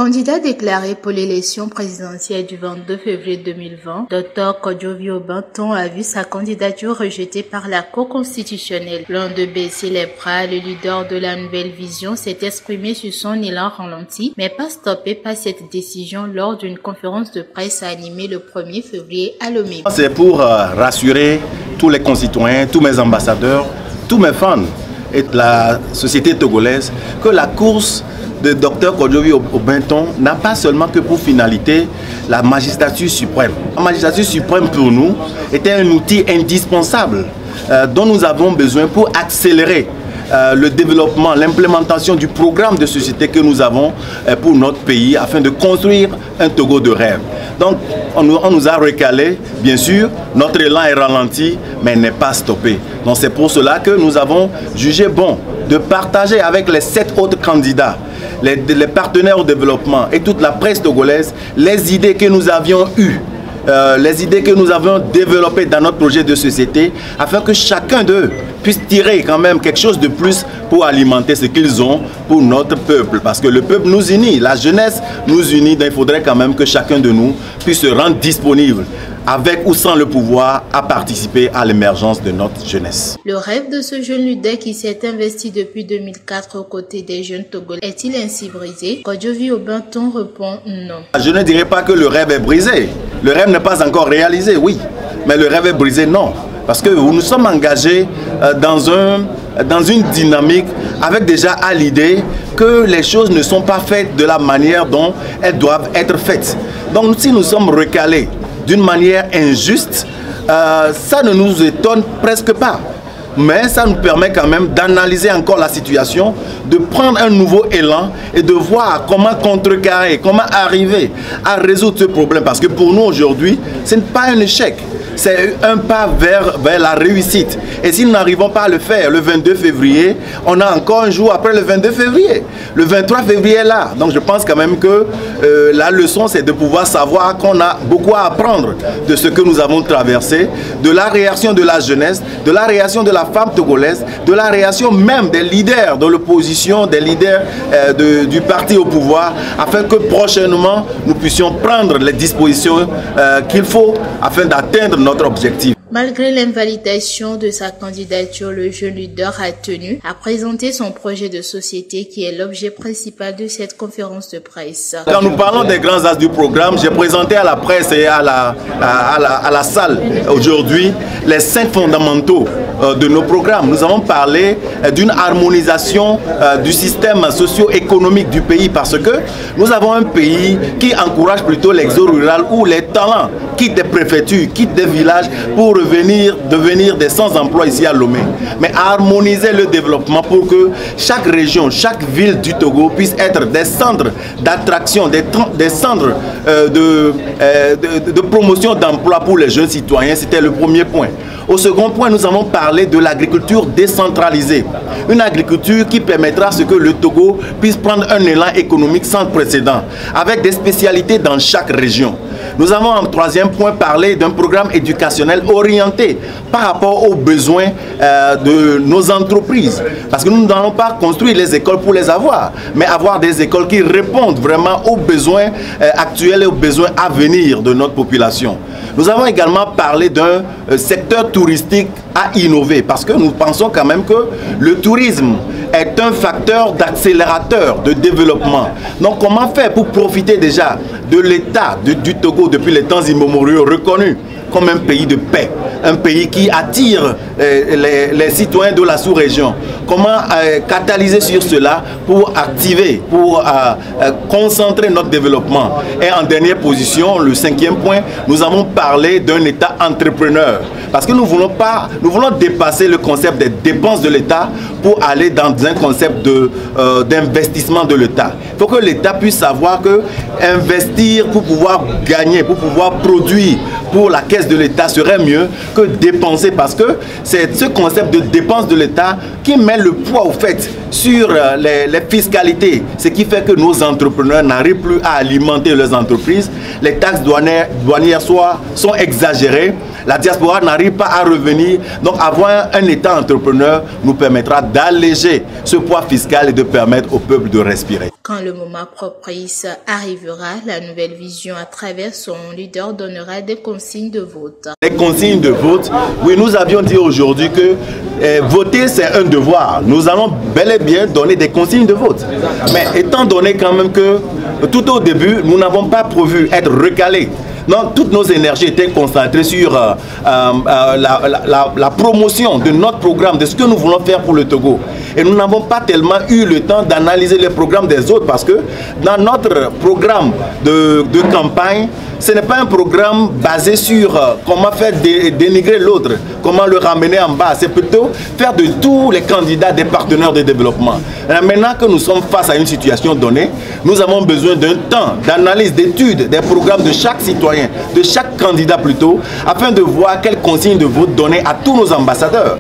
Candidat déclaré pour l'élection présidentielle du 22 février 2020, Dr Kodjovi Obenton a vu sa candidature rejetée par la Cour constitutionnelle. Loin de baisser les bras, le leader de la Nouvelle Vision s'est exprimé sur son élan ralenti, mais pas stoppé par cette décision lors d'une conférence de presse animée le 1er février à Lomé. C'est pour rassurer tous les concitoyens, tous mes ambassadeurs, tous mes fans et la société togolaise que la course de Dr Kodjovi Obenton n'a pas seulement que pour finalité la magistrature suprême. La magistrature suprême pour nous était un outil indispensable dont nous avons besoin pour accélérer le développement, l'implémentation du programme de société que nous avons pour notre pays afin de construire un Togo de rêve. Donc on nous a recalé, bien sûr, notre élan est ralenti mais n'est pas stoppé. Donc c'est pour cela que nous avons jugé bon de partager avec les 7 autres candidats, les partenaires au développement et toute la presse togolaise les idées que nous avions eues, les idées que nous avons développées dans notre projet de société afin que chacun d'eux puisse tirer quand même quelque chose de plus pour alimenter ce qu'ils ont pour notre peuple. Parce que le peuple nous unit, la jeunesse nous unit, donc il faudrait quand même que chacun de nous puisse se rendre disponible, avec ou sans le pouvoir, à participer à l'émergence de notre jeunesse. Le rêve de ce jeune leader qui s'est investi depuis 2004 aux côtés des jeunes Togolais est-il ainsi brisé? Kodjovi Obenton répond non. Je ne dirais pas que le rêve est brisé. Le rêve n'est pas encore réalisé, oui. Mais le rêve est brisé, non. Parce que nous sommes engagés dans une dynamique avec déjà à l'idée que les choses ne sont pas faites de la manière dont elles doivent être faites. Donc si nous sommes recalés d'une manière injuste, ça ne nous étonne presque pas. Mais ça nous permet quand même d'analyser encore la situation, de prendre un nouveau élan et de voir comment contrecarrer, comment arriver à résoudre ce problème. Parce que pour nous aujourd'hui, ce n'est pas un échec. C'est un pas vers la réussite. Et si nous n'arrivons pas à le faire le 22 février, on a encore un jour après le 22 février. Le 23 février est là. Donc je pense quand même que la leçon, c'est de pouvoir savoir qu'on a beaucoup à apprendre de ce que nous avons traversé, de la réaction de la jeunesse, de la réaction de la femme togolaise, de la réaction même des leaders de l'opposition, des leaders du parti au pouvoir, afin que prochainement, nous puissions prendre les dispositions qu'il faut afin d'atteindre notre objectif. Malgré l'invalidation de sa candidature, le jeune leader a tenu à présenter son projet de société qui est l'objet principal de cette conférence de presse. Quand nous parlons des grands axes du programme, j'ai présenté à la presse et à la salle aujourd'hui les 5 fondamentaux de nos programmes. Nous avons parlé d'une harmonisation du système socio-économique du pays parce que nous avons un pays qui encourage plutôt l'exode rural où les talents quittent des préfectures, quittent des villages pour devenir des sans-emploi ici à Lomé. Mais harmoniser le développement pour que chaque région, chaque ville du Togo puisse être des centres d'attraction, des centres de promotion d'emploi pour les jeunes citoyens, c'était le premier point. Au second point, nous avons parlé de l'agriculture décentralisée. Une agriculture qui permettra à ce que le Togo puisse prendre un élan économique sans précédent, avec des spécialités dans chaque région. Nous avons en troisième point parlé d'un programme éducationnel orienté par rapport aux besoins de nos entreprises. Parce que nous n'allons pas construire les écoles pour les avoir, mais avoir des écoles qui répondent vraiment aux besoins actuels et aux besoins à venir de notre population. Nous avons également parlé d'un secteur touristique à innover parce que nous pensons quand même que le tourisme est un facteur d'accélérateur de développement. Donc comment faire pour profiter déjà de l'état du Togo depuis les temps immémoriaux reconnu comme un pays de paix, un pays qui attire les citoyens de la sous-région. Comment catalyser sur cela pour activer, pour concentrer notre développement. Et en dernière position, le 5e point, nous avons parlé d'un État entrepreneur. Parce que nous voulons dépasser le concept des dépenses de l'État pour aller dans un concept d'investissement de l'État. Il faut que l'État puisse savoir que investir pour pouvoir gagner, pour pouvoir produire pour la caisse de l'État serait mieux que dépenser parce que c'est ce concept de dépense de l'État qui met le poids au fait sur les fiscalités, ce qui fait que nos entrepreneurs n'arrivent plus à alimenter leurs entreprises. Les taxes douanières sont exagérées. La diaspora n'arrive pas à revenir. Donc avoir un État entrepreneur nous permettra d'alléger ce poids fiscal et de permettre au peuple de respirer. Quand le moment propice arrivera, la nouvelle vision à travers son leader donnera des consignes de vote. Les consignes de vote, oui, nous avions dit aujourd'hui que voter c'est un devoir. Nous allons bel et bien donner des consignes de vote. Mais étant donné quand même que tout au début, nous n'avons pas prévu être recalés. Donc, toutes nos énergies étaient concentrées sur la promotion de notre programme, de ce que nous voulons faire pour le Togo. Et nous n'avons pas tellement eu le temps d'analyser les programmes des autres parce que dans notre programme de campagne, ce n'est pas un programme basé sur comment faire dénigrer l'autre, comment le ramener en bas. C'est plutôt faire de tous les candidats des partenaires de développement. Et maintenant que nous sommes face à une situation donnée, nous avons besoin d'un temps d'analyse, d'étude des programmes de chaque citoyen, de chaque candidat plutôt, afin de voir quelles consignes de vote donner à tous nos ambassadeurs.